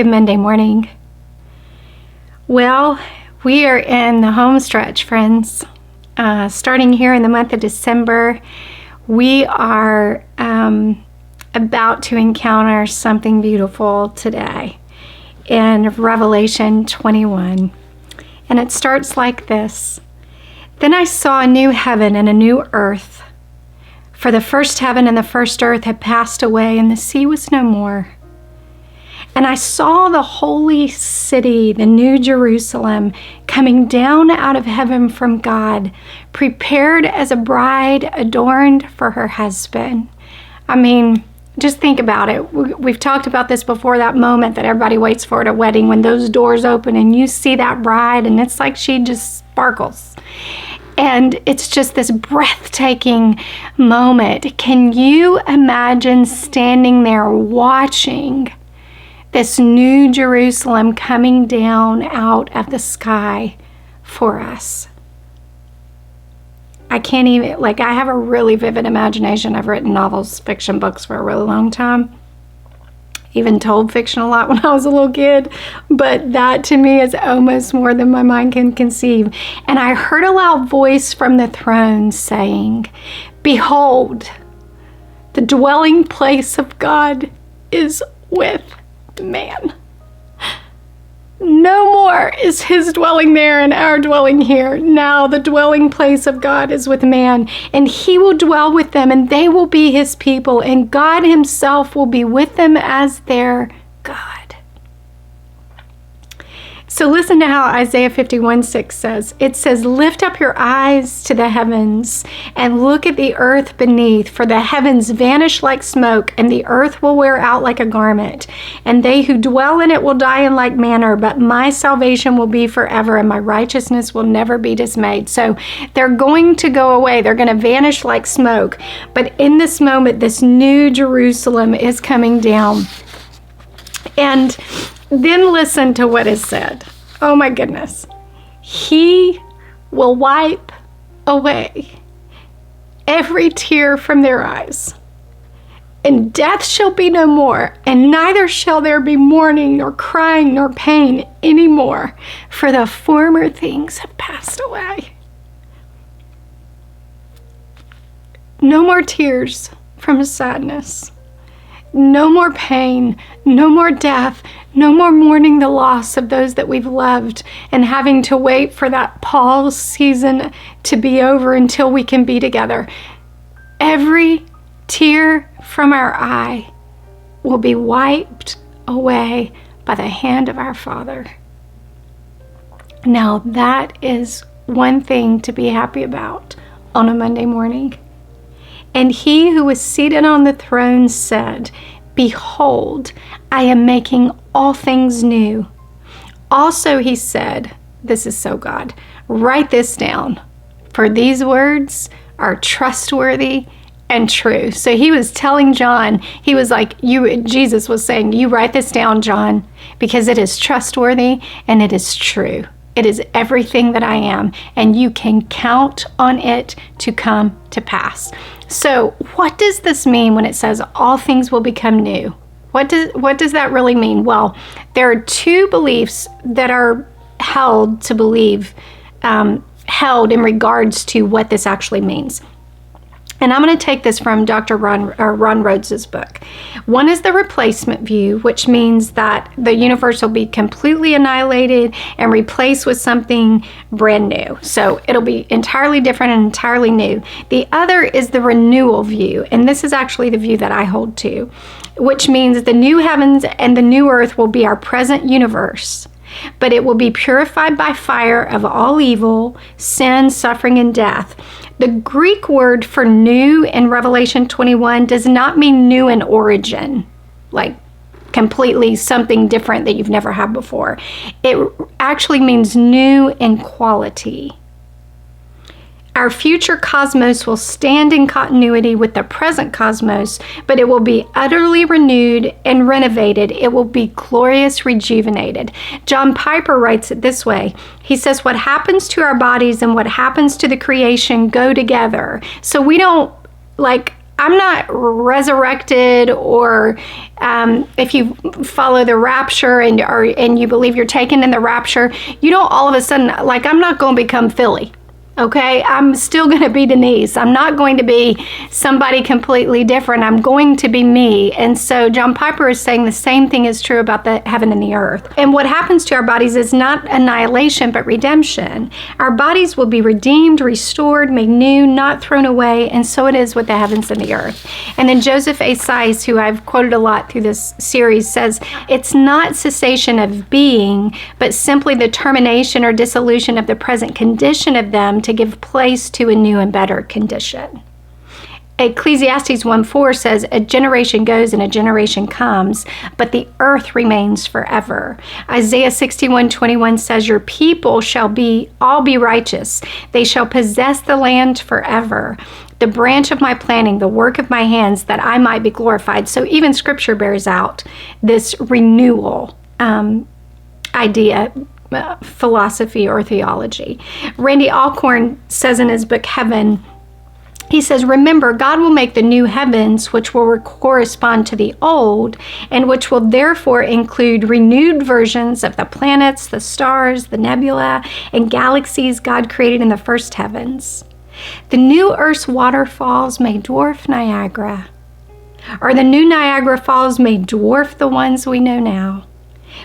Good Monday morning. Well, we are in the home stretch, friends. Starting here in the month of December, we are about to encounter something beautiful today in Revelation 21. And it starts like this. Then I saw a new heaven and a new earth. For the first heaven and the first earth had passed away, and the sea was no more. And I saw the holy city, the New Jerusalem, coming down out of heaven from God, prepared as a bride adorned for her husband. I mean, just think about it. We've talked about this before, that moment that everybody waits for at a wedding when those doors open and you see that bride and it's like she just sparkles. And it's just this breathtaking moment. Can you imagine standing there watching this New Jerusalem coming down out of the sky for us? I can't even, I have a really vivid imagination. I've written novels, fiction books for a really long time. Even told fiction a lot when I was a little kid. But that to me is almost more than my mind can conceive. And I heard a loud voice from the throne saying, "Behold, the dwelling place of God is with man." No more is his dwelling there and our dwelling here. Now the dwelling place of God is with man, and he will dwell with them, and they will be his people, and God himself will be with them as their God. So listen to how Isaiah 51:6 says. It says, "Lift up your eyes to the heavens and look at the earth beneath, for the heavens vanish like smoke, and the earth will wear out like a garment. And they who dwell in it will die in like manner, but my salvation will be forever, and my righteousness will never be dismayed." So they're going to go away. They're going to vanish like smoke. But in this moment, this New Jerusalem is coming down. And then listen to what is said. Oh my goodness. He will wipe away every tear from their eyes. And death shall be no more, and neither shall there be mourning, nor crying, nor pain any more, for the former things have passed away. No more tears from sadness. No more pain, no more death, no more mourning the loss of those that we've loved and having to wait for that pause season to be over until we can be together. Every tear from our eye will be wiped away by the hand of our Father. Now that is one thing to be happy about on a Monday morning. And he who was seated on the throne said, "Behold, I am making all things new." Also he said, this is so God, "Write this down, for these words are trustworthy and true." So he was telling John, he was like, Jesus was saying, you write this down, John, because it is trustworthy and it is true. It is everything that I am, and you can count on it to come to pass. So what does this mean when it says all things will become new? What does that really mean? Well, there are two beliefs that are held in regards to what this actually means. And I'm going to take this from Dr. Ron Rhodes' book. One is the replacement view, which means that the universe will be completely annihilated and replaced with something brand new. So it'll be entirely different and entirely new. The other is the renewal view, and this is actually the view that I hold to, which means the new heavens and the new earth will be our present universe, but it will be purified by fire of all evil, sin, suffering, and death. The Greek word for new in Revelation 21 does not mean new in origin, like completely something different that you've never had before. It actually means new in quality. Our future cosmos will stand in continuity with the present cosmos, but it will be utterly renewed and renovated. It will be glorious, rejuvenated. John Piper writes it this way. He says, what happens to our bodies and what happens to the creation go together. So we don't, I'm not resurrected, or if you follow the rapture and you believe you're taken in the rapture, you don't all of a sudden, like, I'm not going to become Philly. Okay, I'm still going to be Denise. I'm not going to be somebody completely different. I'm going to be me. And so John Piper is saying the same thing is true about the heaven and the earth. And what happens to our bodies is not annihilation, but redemption. Our bodies will be redeemed, restored, made new, not thrown away. And so it is with the heavens and the earth. And then Joseph A. Seiss, who I've quoted a lot through this series, says it's not cessation of being, but simply the termination or dissolution of the present condition of them to give place to a new and better condition. Ecclesiastes 1:4 says, a generation goes and a generation comes, but the earth remains forever. Isaiah 61:21 says, your people shall all be righteous. They shall possess the land forever. The branch of my planting, the work of my hands, that I might be glorified. So even scripture bears out this renewal idea, philosophy or theology. Randy Alcorn says in his book, Heaven, he says, remember, God will make the new heavens, which will correspond to the old, and which will therefore include renewed versions of the planets, the stars, the nebula, and galaxies God created in the first heavens. The new Earth's waterfalls may dwarf Niagara, or the new Niagara Falls may dwarf the ones we know now.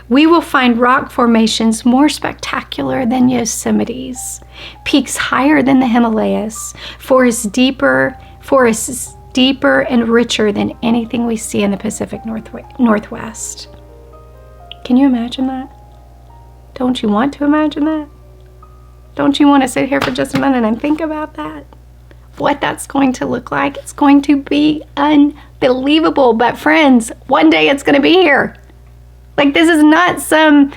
We will find rock formations more spectacular than Yosemite's, peaks higher than the Himalayas, forests deeper and richer than anything we see in the Pacific Northwest. Can you imagine that? Don't you want to imagine that? Don't you want to sit here for just a minute and think about that? What that's going to look like? It's going to be unbelievable. But friends, one day it's going to be here. Like, this is not some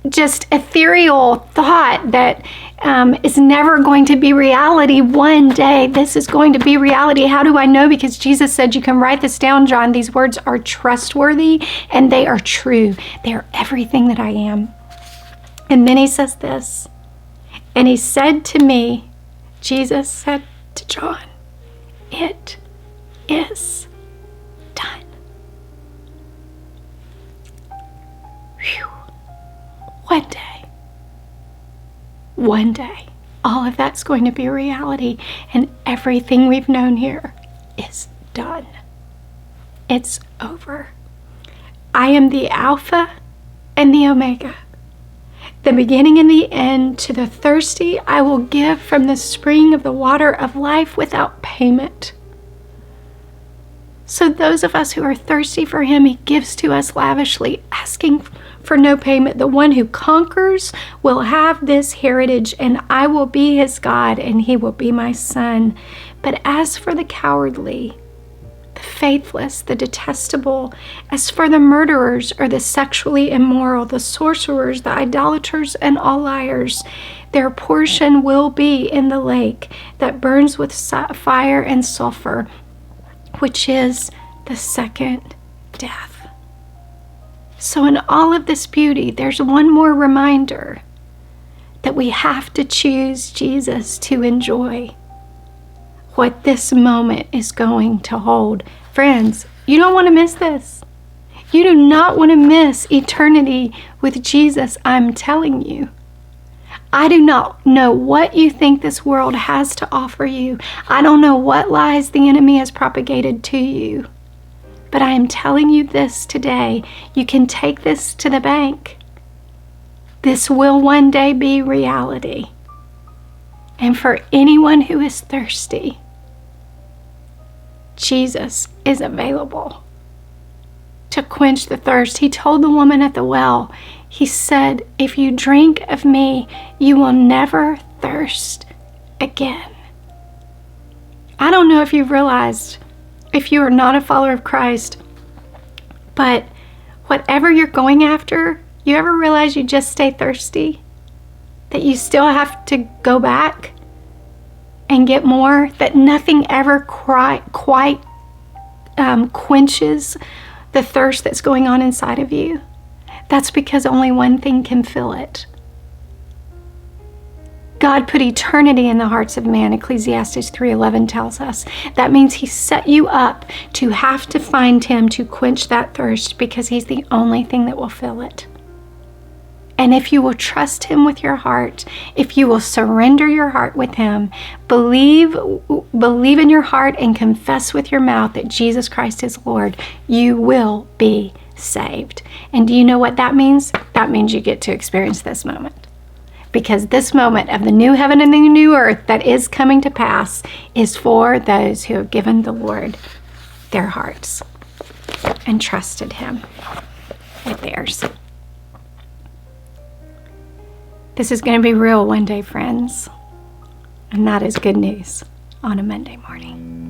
just ethereal thought that is never going to be reality. One day this is going to be reality. How do I know? Because Jesus said, you can write this down, John. These words are trustworthy and they are true. They are everything that I am. And then he says this, and he said to me, Jesus said to John, it is done. Whew. One day, all of that's going to be a reality, and everything we've known here is done. It's over. I am the Alpha and the Omega, the beginning and the end. To the thirsty, I will give from the spring of the water of life without payment. So those of us who are thirsty for him, he gives to us lavishly, asking for no payment. The one who conquers will have this heritage, and I will be his God, and he will be my son. But as for the cowardly, the faithless, the detestable, as for the murderers or the sexually immoral, the sorcerers, the idolaters, and all liars, their portion will be in the lake that burns with fire and sulfur, which is the second death. So in all of this beauty, there's one more reminder that we have to choose Jesus to enjoy what this moment is going to hold. Friends, you don't want to miss this. You do not want to miss eternity with Jesus, I'm telling you. I do not know what you think this world has to offer you. I don't know what lies the enemy has propagated to you. But I am telling you this today. You can take this to the bank. This will one day be reality. And for anyone who is thirsty, Jesus is available to quench the thirst. He told the woman at the well, he said, if you drink of me, you will never thirst again. I don't know if you've realized, if you are not a follower of Christ, but whatever you're going after, you ever realize you just stay thirsty? That you still have to go back and get more? That nothing ever quite quenches the thirst that's going on inside of you? That's because only one thing can fill it. God put eternity in the hearts of man, Ecclesiastes 3:11 tells us. That means he set you up to have to find him to quench that thirst, because he's the only thing that will fill it. And if you will trust him with your heart, if you will surrender your heart with him, believe in your heart and confess with your mouth that Jesus Christ is Lord, you will be saved. And do you know what that means? That means you get to experience this moment. Because this moment of the new heaven and the new earth that is coming to pass is for those who have given the Lord their hearts and trusted him with theirs. This is going to be real one day, friends. And that is good news on a Monday morning.